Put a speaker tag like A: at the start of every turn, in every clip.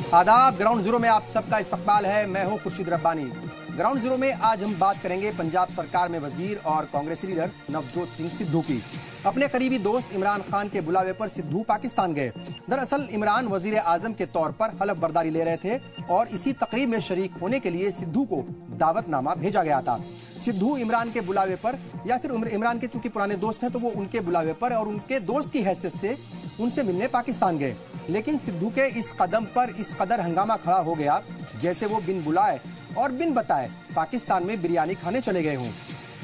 A: आदाब। Ground zero में आप सबका इस्तकबाल है। मैं हूं खुर्शीद रब्बानी। ग्राउंड जीरो में आज हम बात करेंगे पंजाब सरकार में वजीर और कांग्रेसी लीडर नवजोत सिंह सिद्धू की। अपने करीबी दोस्त इमरान खान के बुलावे पर सिद्धू पाकिस्तान गए। दरअसल इमरान वजीर आजम के तौर पर हलफ बर्दारी ले रहे थे और इसी तकरीब में शरीक होने के लिए सिद्धू को दावतनामा भेजा गया था। सिद्धू इमरान के बुलावे पर, या फिर इमरान के चूंकि पुराने दोस्त हैं तो वो उनके बुलावे पर और उनके दोस्त की हैसियत से उनसे मिलने पाकिस्तान गए। लेकिन सिद्धू के इस कदम पर इस कदर हंगामा खड़ा हो गया जैसे वो बिन बुलाए और बिन बताए पाकिस्तान में बिरयानी खाने चले गए हों।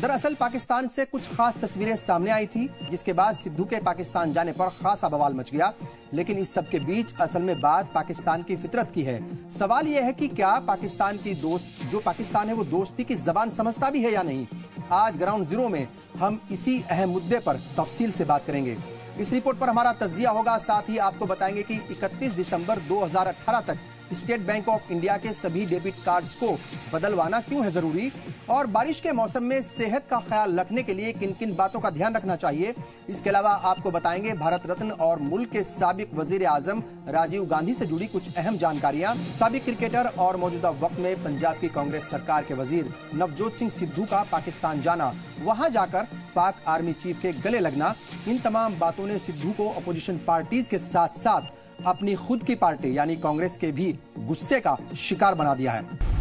A: दरअसल पाकिस्तान से कुछ खास तस्वीरें सामने आई थी, जिसके बाद सिद्धू के पाकिस्तान जाने पर खासा बवाल मच गया। लेकिन इस सब के बीच असल में बात पाकिस्तान की फितरत की है। सवाल यह है कि क्या पाकिस्तान की दोस्त जो पाकिस्तान है वो दोस्ती की जबान समझता भी है या नहीं। आज ग्राउंड जीरो में हम इसी अहम मुद्दे पर तफसील से बात करेंगे। इस रिपोर्ट पर हमारा तज्जिया होगा। साथ ही आपको बताएंगे कि 31 दिसंबर 2018 तक स्टेट बैंक ऑफ इंडिया के सभी डेबिट कार्ड्स को बदलवाना क्यों है जरूरी, और बारिश के मौसम में सेहत का ख्याल रखने के लिए किन किन बातों का ध्यान रखना चाहिए। इसके अलावा आपको बताएंगे भारत रत्न और मुल्क के साबिक वजीर आजम राजीव गांधी से जुड़ी कुछ अहम जानकारियां। साबिक क्रिकेटर और मौजूदा वक्त में पंजाब की कांग्रेस सरकार के वजीर नवजोत सिंह सिद्धू का पाकिस्तान जाना, वहां जाकर पाक आर्मी चीफ के गले लगना, इन तमाम बातों ने सिद्धू को अपोजिशन पार्टीज के साथ साथ अपनी खुद की पार्टी यानी कांग्रेस के भी गुस्से का शिकार बना दिया है।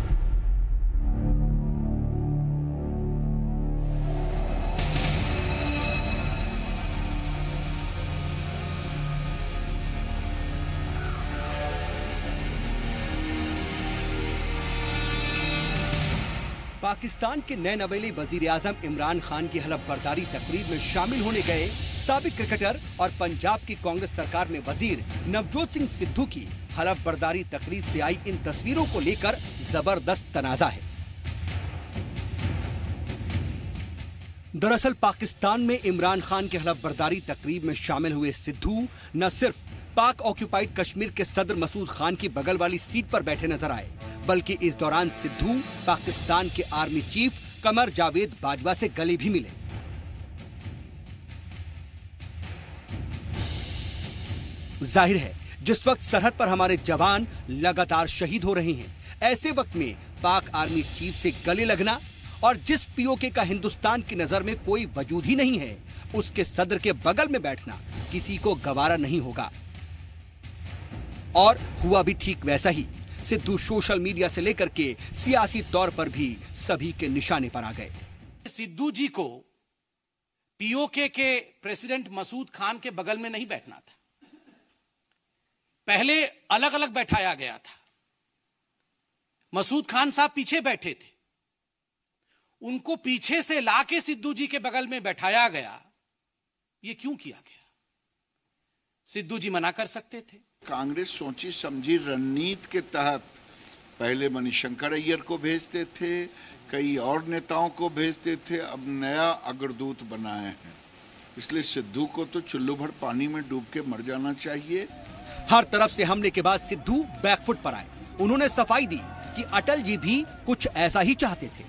B: पाकिस्तान के नए नवेले वजीर आजम इमरान खान की हलफ बर्दारी तकरीब में शामिल होने गए साबिक क्रिकेटर और पंजाब की कांग्रेस सरकार में वजीर नवजोत सिंह सिद्धू की हलफ बर्दारी तकरीब से आई इन तस्वीरों को लेकर जबरदस्त तनाजा है। दरअसल पाकिस्तान में इमरान खान की हलफ बर्दारी तकरीब में शामिल हुए सिद्धू न सिर्फ पाक ऑक्यूपाइड कश्मीर के सदर मसूद खान की बगल वाली सीट पर बैठे नजर आए, बल्कि इस दौरान सिद्धू पाकिस्तान के आर्मी चीफ कमर जावेद बाजवा से गले भी मिले। जाहिर है जिस वक्त सरहद पर हमारे जवान लगातार शहीद हो रहे हैं, ऐसे वक्त में पाक आर्मी चीफ से गले लगना और जिस पीओके का हिंदुस्तान की नजर में कोई वजूद ही नहीं है, उसके सदर के बगल में बैठना किसी को गवारा नहीं होगा। और हुआ भी ठीक वैसा ही। सिद्धू सोशल मीडिया से लेकर के सियासी तौर पर भी सभी के निशाने पर आ गए।
C: सिद्धू जी को पीओके के प्रेसिडेंट मसूद खान के बगल में नहीं बैठना था, पहले अलग अलग बैठाया गया था। मसूद खान साहब पीछे बैठे थे, उनको पीछे से लाके सिद्धू जी के बगल में बैठाया गया। ये क्यों किया गया? सिद्धू जी मना कर सकते थे।
D: कांग्रेस सोची समझी रणनीति के तहत पहले मणिशंकर अय्यर को भेजते थे, कई और नेताओं को भेजते थे, अब नया अग्रदूत बनाए हैं। इसलिए सिद्धू को तो चुल्लू भर पानी में डूब के मर जाना चाहिए।
B: हर तरफ से हमले के बाद सिद्धू बैकफुट पर आए। उन्होंने सफाई दी कि अटल जी भी कुछ ऐसा ही चाहते थे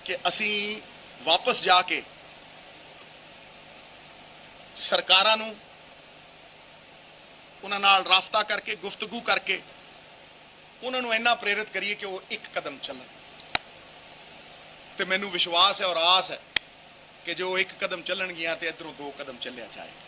E: कि असी वापस जाके सरकारां नूं उन्हां नाल राफ्ता करके गुफ्तगू करके उन्हां नूं इन्ना प्रेरित करिए कि वो एक कदम चलन। ते मैनूं विश्वास है और आस है कि जो एक कदम चलन गया तो इधरों दो कदम चलिया जाएगा।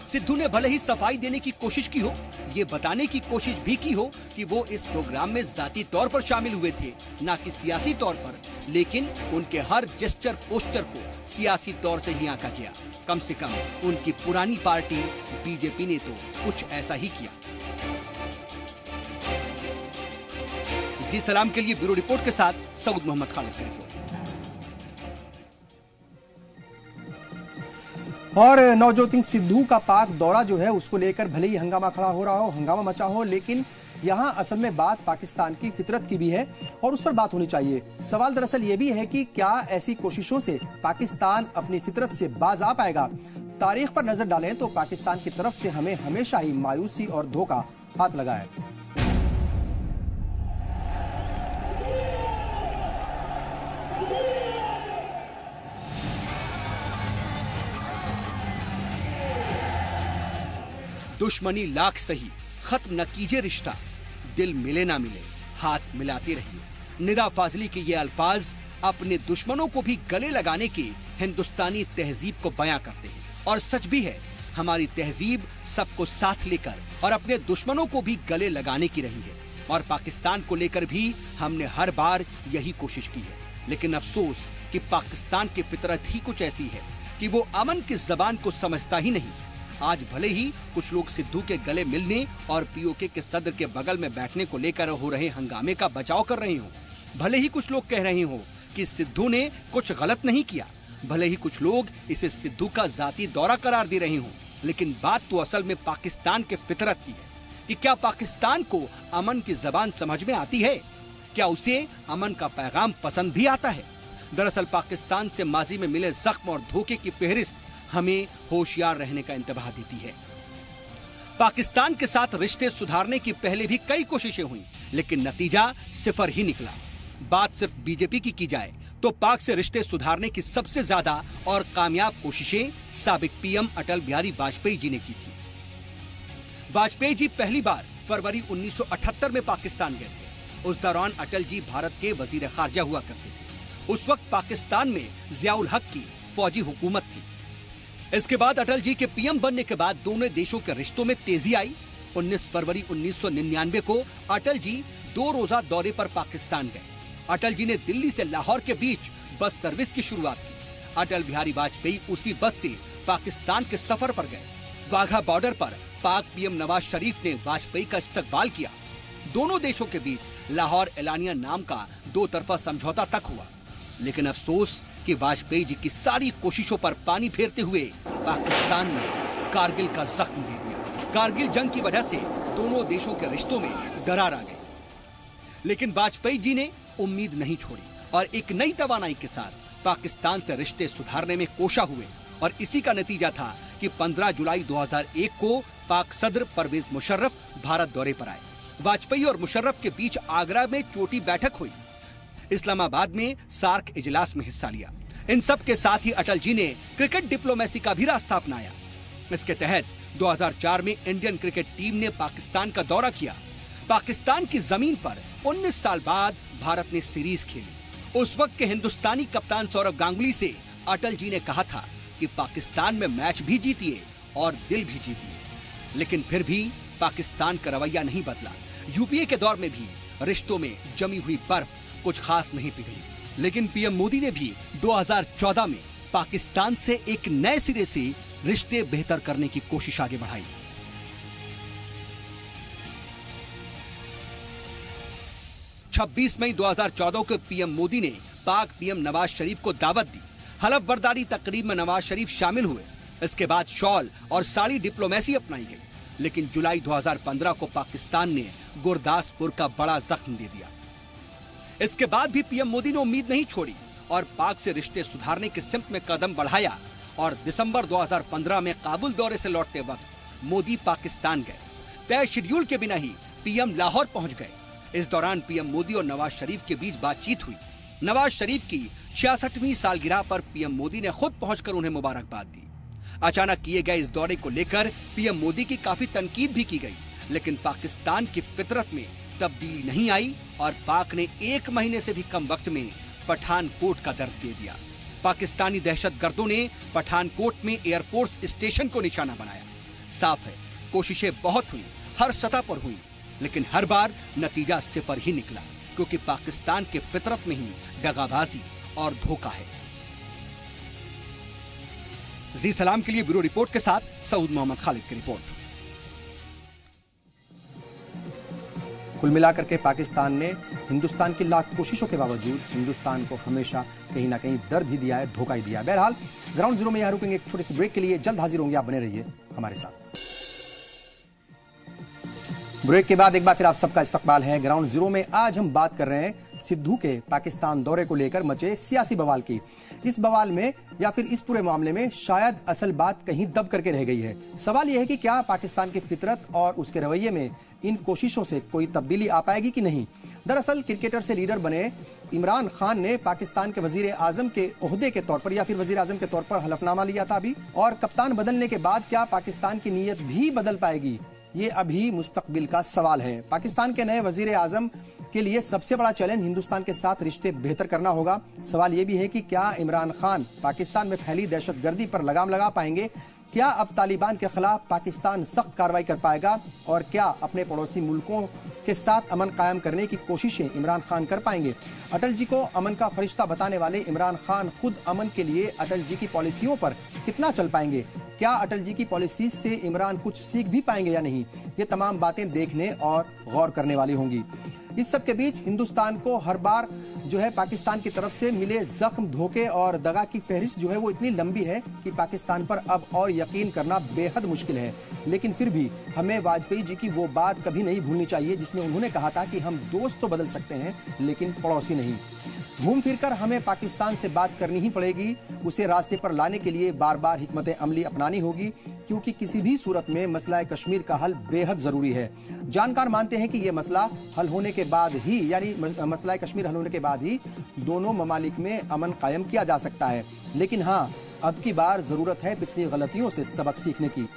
B: सिद्धू ने भले ही सफाई देने की कोशिश की हो, ये बताने की कोशिश भी की हो कि वो इस प्रोग्राम में जाती तौर पर शामिल हुए थे, ना कि सियासी तौर पर, लेकिन उनके हर जेस्चर पोस्टर को सियासी तौर से ही आंका गया। कम से कम उनकी पुरानी पार्टी बीजेपी ने तो कुछ ऐसा ही किया। जी सलाम के लिए ब्यूरो रिपोर्ट के साथ सऊद मोहम्मद खालिद की रिपोर्ट।
A: और नवजोत सिंह सिद्धू का पाक दौरा जो है उसको लेकर भले ही हंगामा खड़ा हो रहा हो, हंगामा मचा हो, लेकिन यहाँ असल में बात पाकिस्तान की फितरत की भी है और उस पर बात होनी चाहिए। सवाल दरअसल ये भी है कि क्या ऐसी कोशिशों से पाकिस्तान अपनी फितरत से बाज आ पाएगा। तारीख पर नजर डालें तो पाकिस्तान की तरफ से हमें हमेशा ही मायूसी और धोखा हाथ लगा है।
B: दुश्मनी लाख सही, खत्म न कीजिए रिश्ता, दिल मिले ना मिले, हाथ मिलाते रहिए। निदा फाजली के ये अल्फाज अपने दुश्मनों को भी गले लगाने की हिंदुस्तानी तहजीब को बयां करते हैं। और सच भी है, हमारी तहजीब सबको साथ लेकर और अपने दुश्मनों को भी गले लगाने की रही है। और पाकिस्तान को लेकर भी हमने हर बार यही कोशिश की है। लेकिन अफसोस कि पाकिस्तान की फितरत ही कुछ ऐसी है कि वो अमन की जबान को समझता ही नहीं। आज भले ही कुछ लोग सिद्धू के गले मिलने और पीओके के सदर के बगल में बैठने को लेकर हो रहे हंगामे का बचाव कर रहे हो, भले ही कुछ लोग कह रहे हो कि सिद्धू ने कुछ गलत नहीं किया, भले ही कुछ लोग इसे सिद्धू का जाती दौरा करार दे रहे हो, लेकिन बात तो असल में पाकिस्तान के फितरत की है कि क्या पाकिस्तान को अमन की जबान समझ में आती है? क्या उसे अमन का पैगाम पसंद भी आता है? दरअसल पाकिस्तान से माजी में मिले जख्म और धोखे की फहरिस्त हमें होशियार रहने का इंतबाह देती है। पाकिस्तान के साथ रिश्ते सुधारने की पहले भी कई कोशिशें हुई, लेकिन नतीजा सिफर ही निकला। बात सिर्फ बीजेपी की जाए तो पाक से रिश्ते सुधारने की सबसे ज्यादा और कामयाब कोशिशें साबिक पीएम अटल बिहारी वाजपेयी जी ने की थी। वाजपेयी जी पहली बार फरवरी 1978 में पाकिस्तान गए थे। उस दौरान अटल जी भारत के वजीर खारजा हुआ करते थे। उस वक्त पाकिस्तान में जियाउल हक की फौजी हुकूमत थी। इसके बाद अटल जी के पीएम बनने के बाद दोनों देशों के रिश्तों में तेजी आई। 19 फरवरी 1999 को अटल जी 2 रोजा दौरे पर पाकिस्तान गए। अटल जी ने दिल्ली से लाहौर के बीच बस सर्विस की शुरुआत की। अटल बिहारी वाजपेयी उसी बस से पाकिस्तान के सफर पर गए। वाघा बॉर्डर पर पाक पीएम नवाज शरीफ ने वाजपेयी का इस्तकबाल किया। दोनों देशों के बीच लाहौर एलानिया नाम का 2 तरफा समझौता तक हुआ। लेकिन अफसोस कि वाजपेयी जी की सारी कोशिशों पर पानी फेरते हुए पाकिस्तान ने कारगिल का जख्म दे दिया। कारगिल जंग की वजह से दोनों देशों के रिश्तों में दरार आ गई। लेकिन वाजपेयी जी ने उम्मीद नहीं छोड़ी और एक नई तवानाई के साथ पाकिस्तान से रिश्ते सुधारने में कोशा हुए। और इसी का नतीजा था कि 15 जुलाई 2001 को पाक सदर परवेज मुशर्रफ भारत दौरे पर आए। वाजपेयी और मुशर्रफ के बीच आगरा में चोटी बैठक हुई। इस्लामाबाद में सार्क इजलास में हिस्सा लिया। इन सब के साथ ही अटल जी ने क्रिकेट डिप्लोमेसी का भी रास्ता अपनाया। इसके तहत 2004 में इंडियन क्रिकेट टीम ने पाकिस्तान का दौरा किया। पाकिस्तान की जमीन पर 19 साल बाद भारत ने सीरीज खेली। उस वक्त के हिंदुस्तानी कप्तान सौरव गांगुली से अटल जी ने कहा था कि पाकिस्तान में मैच भी जीतिए और दिल भी जीतिए। लेकिन फिर भी पाकिस्तान का रवैया नहीं बदला। यूपीए के दौर में भी रिश्तों में जमी हुई बर्फ कुछ खास नहीं पिघली। लेकिन पीएम मोदी ने भी 2014 में पाकिस्तान से एक नए सिरे से रिश्ते बेहतर करने की कोशिश आगे बढ़ाई। छब्बीस मई 2014 को पीएम मोदी ने पाक पीएम नवाज शरीफ को दावत दी। हलफ बर्दारी तकरीब में नवाज शरीफ शामिल हुए। इसके बाद शॉल और साड़ी डिप्लोमेसी अपनाई गई। लेकिन जुलाई 2015 को पाकिस्तान ने गुरदासपुर का बड़ा जख्म दे दिया। इसके बाद भी पीएम मोदी ने उम्मीद नहीं छोड़ी और पाक से रिश्ते सुधारने के सिमत में कदम बढ़ाया। और दिसंबर 2015 में काबुल दौरे से लौटते वक्त मोदी पाकिस्तान गए। तय शेड्यूल के बिना ही पीएम लाहौर पहुंच गए। इस दौरान पीएम मोदी और नवाज शरीफ के बीच बातचीत हुई। नवाज शरीफ की 66वीं सालगिरह पर पीएम मोदी ने खुद पहुंचकर उन्हें मुबारकबाद दी। अचानक किए गए इस दौरे को लेकर पीएम मोदी की काफी तनकीद भी की गई। लेकिन पाकिस्तान की फितरत में तब्दीली नहीं आई और पाक ने 1 महीने से भी कम वक्त में पठानकोट का दर्द दे दिया। पाकिस्तानी दहशतगर्दों ने पठानकोट में एयरफोर्स स्टेशन को निशाना बनाया। साफ है, कोशिशें बहुत हुई, हर सतह पर हुई, लेकिन हर बार नतीजा सिफर ही निकला, क्योंकि पाकिस्तान के फितरत में ही दगाबाजी और धोखा है। जी सलाम के लिए ब्यूरो रिपोर्ट के साथ सऊद मोहम्मद खालिद की रिपोर्ट।
A: कुल मिलाकर के पाकिस्तान ने हिंदुस्तान की लाख कोशिशों के बावजूद हिंदुस्तान को हमेशा कहीं ना कहीं दर्द ही दिया है, धोखा ही दिया है। बहरहाल ग्राउंड जीरो में यहाँ रुकेंगे एक छोटे से ब्रेक के लिए। जल्द हाजिर होंगे, आप बने रहिए हमारे साथ। ब्रेक के बाद एक बार फिर आप सबका इस्तकबाल है ग्राउंड जीरो में। आज हम बात कर रहे हैं सिद्धू के पाकिस्तान दौरे को लेकर मचे सियासी बवाल की। इस बवाल में या फिर इस पूरे मामले में शायद असल बात कहीं दब करके रह गई है। सवाल यह है कि क्या पाकिस्तान की फितरत और उसके रवैये में इन कोशिशों से कोई तब्दीली आ पाएगी कि नहीं। दरअसल क्रिकेटर से लीडर बने इमरान खान ने पाकिस्तान के वजीर आजम के ओहदे के तौर पर या फिर वजीर आजम के तौर पर हलफनामा लिया था अभी, और कप्तान बदलने के बाद क्या पाकिस्तान की नीयत भी बदल पाएगी, ये अभी मुस्तकबिल का सवाल है। पाकिस्तान के नए वजीर आजम के लिए सबसे बड़ा चैलेंज हिंदुस्तान के साथ रिश्ते बेहतर करना होगा। सवाल ये भी है कि क्या इमरान खान पाकिस्तान में फैली दहशतगर्दी पर लगाम लगा पाएंगे, क्या अब तालिबान के खिलाफ पाकिस्तान सख्त कार्रवाई कर पाएगा, और क्या अपने पड़ोसी मुल्कों के साथ अमन कायम करने की कोशिशें इमरान खान कर पाएंगे। अटल जी को अमन का फरिश्ता बताने वाले इमरान खान खुद अमन के लिए अटल जी की पॉलिसियों पर कितना चल पाएंगे, क्या अटल जी की पॉलिसीज से इमरान कुछ सीख भी पाएंगे या नहीं, ये तमाम बातें देखने और गौर करने वाली होंगी। इस सब के बीच हिंदुस्तान को हर बार जो है पाकिस्तान की तरफ से मिले जख्म, धोखे और दगा की फहरिस्त जो है वो इतनी लंबी है कि पाकिस्तान पर अब और यकीन करना बेहद मुश्किल है। लेकिन फिर भी हमें वाजपेयी जी की वो बात कभी नहीं भूलनी चाहिए जिसमें उन्होंने कहा था कि हम दोस्त तो बदल सकते हैं लेकिन पड़ोसी नहीं। घूम फिरकर हमें पाकिस्तान से बात करनी ही पड़ेगी, उसे रास्ते पर लाने के लिए बार बार हिकमत अमली अपनानी होगी, क्योंकि किसी भी सूरत में मसला कश्मीर का हल बेहद जरूरी है। जानकार मानते हैं कि यह मसला हल होने के बाद ही, यानी मसला कश्मीर हल होने के बाद ही दोनों ममालिक में अमन कायम किया जा सकता है। लेकिन हाँ, अब की बार जरूरत है पिछली गलतियों से सबक सीखने की।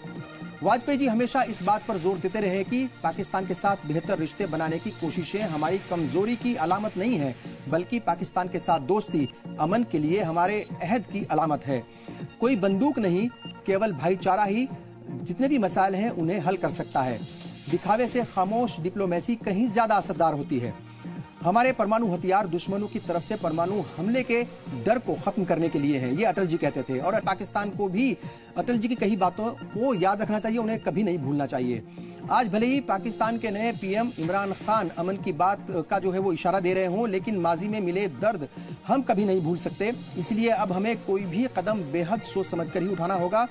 A: वाजपेयी जी हमेशा इस बात पर जोर देते रहे कि पाकिस्तान के साथ बेहतर रिश्ते बनाने की कोशिशें हमारी कमजोरी की अलामत नहीं है, बल्कि पाकिस्तान के साथ दोस्ती अमन के लिए हमारे अहद की अलामत है। कोई बंदूक नहीं, केवल भाईचारा ही जितने भी मसाइल हैं उन्हें हल कर सकता है। दिखावे से खामोश डिप्लोमेसी कहीं ज्यादा असरदार होती है। हमारे परमाणु हथियार दुश्मनों की तरफ से परमाणु हमले के डर को खत्म करने के लिए है, ये अटल जी कहते थे। और पाकिस्तान को भी अटल जी की कही बातों को याद रखना चाहिए, उन्हें कभी नहीं भूलना चाहिए। आज भले ही पाकिस्तान के नए पीएम इमरान खान अमन की बात का जो है वो इशारा दे रहे हों, लेकिन माजी में मिले दर्द हम कभी नहीं भूल सकते। इसलिए अब हमें कोई भी कदम बेहद सोच समझ कर ही उठाना होगा।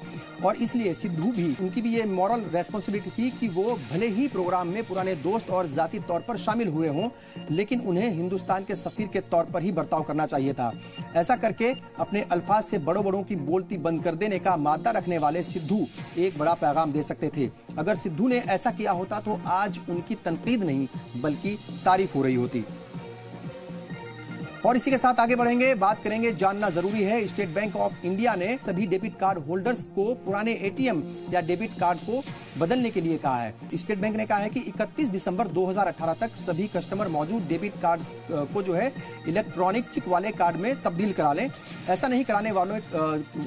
A: और इसलिए सिद्धू भी, उनकी भी ये मॉरल रेस्पॉन्सिबिलिटी थी कि वो भले ही प्रोग्राम में पुराने दोस्त और जाती तौर पर शामिल हुए हों, लेकिन उन्हें हिंदुस्तान के सफीर के तौर पर ही बर्ताव करना चाहिए था। ऐसा करके अपने अल्फाज से बड़ों बड़ों की बोलती बंद कर देने का मादा रखने वाले सिद्धू एक बड़ा पैगाम दे सकते थे। अगर सिद्धू ने ऐसा किया होता तो आज उनकी तनकीद नहीं बल्कि तारीफ हो रही होती। और इसी के साथ आगे बढ़ेंगे, बात करेंगे, जानना जरूरी है। स्टेट बैंक ऑफ इंडिया ने सभी डेबिट कार्ड होल्डर्स को पुराने एटीएम या डेबिट कार्ड को बदलने के लिए कहा है। स्टेट बैंक ने कहा है कि 31 दिसंबर 2018 तक सभी कस्टमर मौजूद डेबिट कार्ड को जो है इलेक्ट्रॉनिक चिप वाले कार्ड में तब्दील करा लें। ऐसा नहीं कराने वालों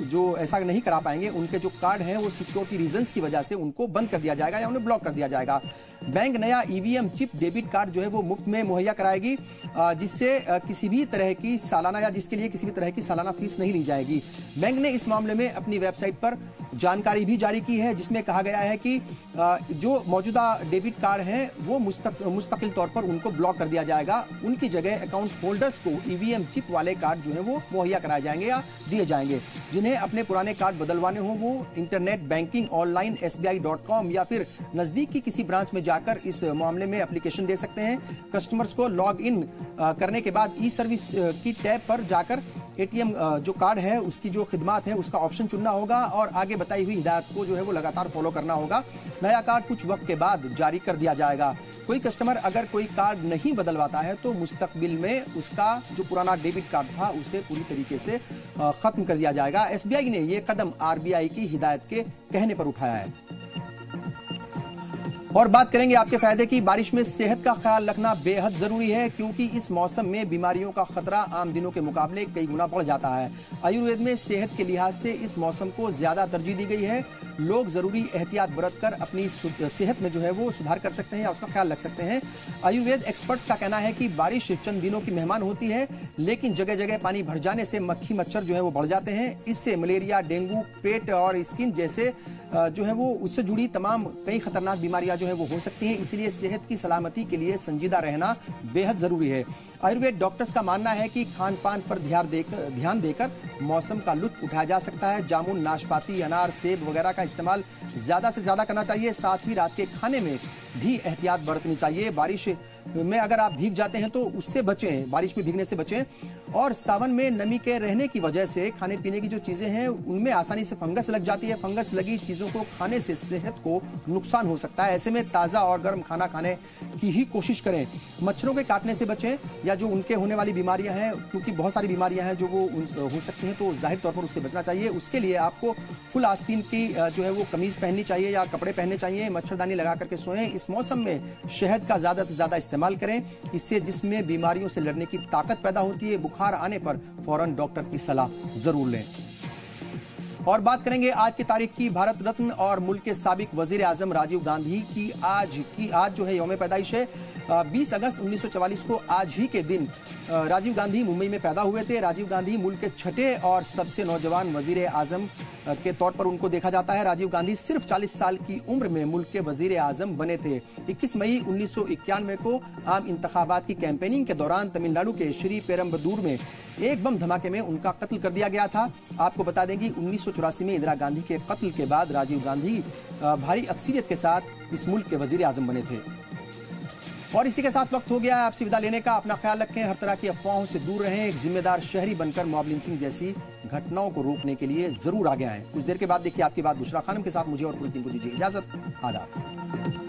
A: जो ऐसा नहीं करा पाएंगे, उनके जो कार्ड हैं वो सिक्योरिटी रीजंस की वजह से उनको बंद कर दिया जाएगा या उन्हें ब्लॉक कर दिया जाएगा। बैंक नया ईवीएम चिप डेबिट कार्ड जो है वो मुफ्त में मुहैया कराएगी, जिससे किसी भी तरह की सालाना या जिसके लिए किसी भी तरह की सालाना फीस नहीं ली जाएगी। बैंक ने इस मामले में अपनी वेबसाइट पर जानकारी भी जारी की है, जिसमें कहा गया है कि जो मौजूदा डेबिट कार्ड हैं वो मुस्तकिल तौर पर उनको ब्लॉक कर दिया जाएगा। उनकी जगह अकाउंट होल्डर्स को ईवीएम चिप वाले कार्ड जो है वो मुहैया कराए जाएंगे या दिए जाएंगे। जिन्हें अपने पुराने कार्ड बदलवाने हों वो इंटरनेट बैंकिंग ऑनलाइन SBI.com या फिर नजदीक की किसी ब्रांच में जाकर इस मामले में एप्लीकेशन दे सकते हैं। कस्टमर्स को लॉग इन करने के बाद ई सर्विस की टैब पर जाकर एटीएम जो कार्ड है उसकी जो खिदमात है उसका ऑप्शन चुनना होगा और आगे बताई हुई हिदायत को जो है वो लगातार फॉलो करना होगा। नया कार्ड कुछ वक्त के बाद जारी कर दिया जाएगा। कोई कस्टमर अगर कोई कार्ड नहीं बदलवाता है तो मुस्तकबिल में उसका जो पुराना डेबिट कार्ड था उसे पूरी तरीके से खत्म कर दिया जाएगा। SBI ने यह कदम RBI की हिदायत के कहने पर उठाया है। और बात करेंगे आपके फायदे की। बारिश में सेहत का ख्याल रखना बेहद जरूरी है, क्योंकि इस मौसम में बीमारियों का खतरा आम दिनों के मुकाबले कई गुना बढ़ जाता है। आयुर्वेद में सेहत के लिहाज से इस मौसम को ज्यादा तरजीह दी गई है। लोग जरूरी एहतियात बरतकर अपनी सेहत में जो है वो सुधार कर सकते हैं या उसका ख्याल रख सकते हैं। आयुर्वेद एक्सपर्ट्स का कहना है कि बारिश चंद दिनों की मेहमान होती है, लेकिन जगह जगह पानी भर जाने से मक्खी मच्छर जो है वो बढ़ जाते हैं। इससे मलेरिया, डेंगू, पेट और स्किन जैसे जो है वो उससे जुड़ी तमाम कई खतरनाक बीमारियां जो है वो हो सकती हैं। इसलिए सेहत की सलामती के लिए संजीदा रहना बेहद जरूरी है। आयुर्वेद डॉक्टर्स का मानना है कि खान पान पर ध्यान देकर मौसम का लुत्फ उठाया जा सकता है। जामुन, नाशपाती, अनार, सेब वगैरह का इस्तेमाल ज्यादा से ज्यादा करना चाहिए। साथ ही रात के खाने में भी एहतियात बरतनी चाहिए। बारिश में अगर आप भीग जाते हैं तो उससे बचें, बारिश में भीगने से बचें। और सावन में नमी के रहने की वजह से खाने पीने की जो चीजें हैं उनमें आसानी से फंगस लग जाती है। फंगस लगी चीजों को खाने से सेहत को नुकसान हो सकता है। ऐसे में ताजा और गर्म खाना खाने की ही कोशिश करें। मच्छरों के काटने से बचें या जो उनके होने वाली बीमारियां हैं, क्योंकि बहुत सारी बीमारियां हैं जो वो हो सकती हैं, तो जाहिर तौर पर उससे बचना चाहिए। उसके लिए आपको फुल आस्तीन की जो है वो कमीज पहननी चाहिए या कपड़े पहनने चाहिए। मच्छरदानी लगा करके सोएं। इस मौसम में शहद का ज्यादा से ज्यादा इस्तेमाल करें। इससे जिसमें बीमारियों से लड़ने की ताकत पैदा होती है। बुखार आने पर फौरन डॉक्टर की सलाह जरूर लें। और बात करेंगे आज की तारीख की। भारत रत्न और मुल्क के साबिक वजीर आजम राजीव गांधी की आज जो है यौम पैदाइश है। 20 अगस्त 1944 को आज ही के दिन राजीव गांधी मुंबई में पैदा हुए थे। राजीव गांधी मुल्क के छठे और सबसे नौजवान वजीर आजम के तौर पर उनको देखा जाता है। राजीव गांधी सिर्फ 40 साल की उम्र में मुल्क के वजीर आजम बने थे। 21 मई 1991 को आम इंतखाबात की कैंपेनिंग के दौरान तमिलनाडु के श्री पेरम्बदूर में एक बम धमाके में उनका कत्ल कर दिया गया था। आपको बता दें कि 1984 में इंदिरा गांधी के कत्ल के बाद राजीव गांधी भारी अक्सरियत के साथ इस मुल्क के वजीर आजम बने थे। और इसी के साथ वक्त हो गया है आपसे विदा लेने का। अपना ख्याल रखें, हर तरह की अफवाहों से दूर रहें। एक जिम्मेदार शहरी बनकर मॉब लिंचिंग जैसी घटनाओं को रोकने के लिए जरूर आगे आएं। कुछ देर के बाद देखिए आपकी बात बुशरा खानम के साथ। मुझे और पूरी टीम को दीजिए इजाजत। आदाब।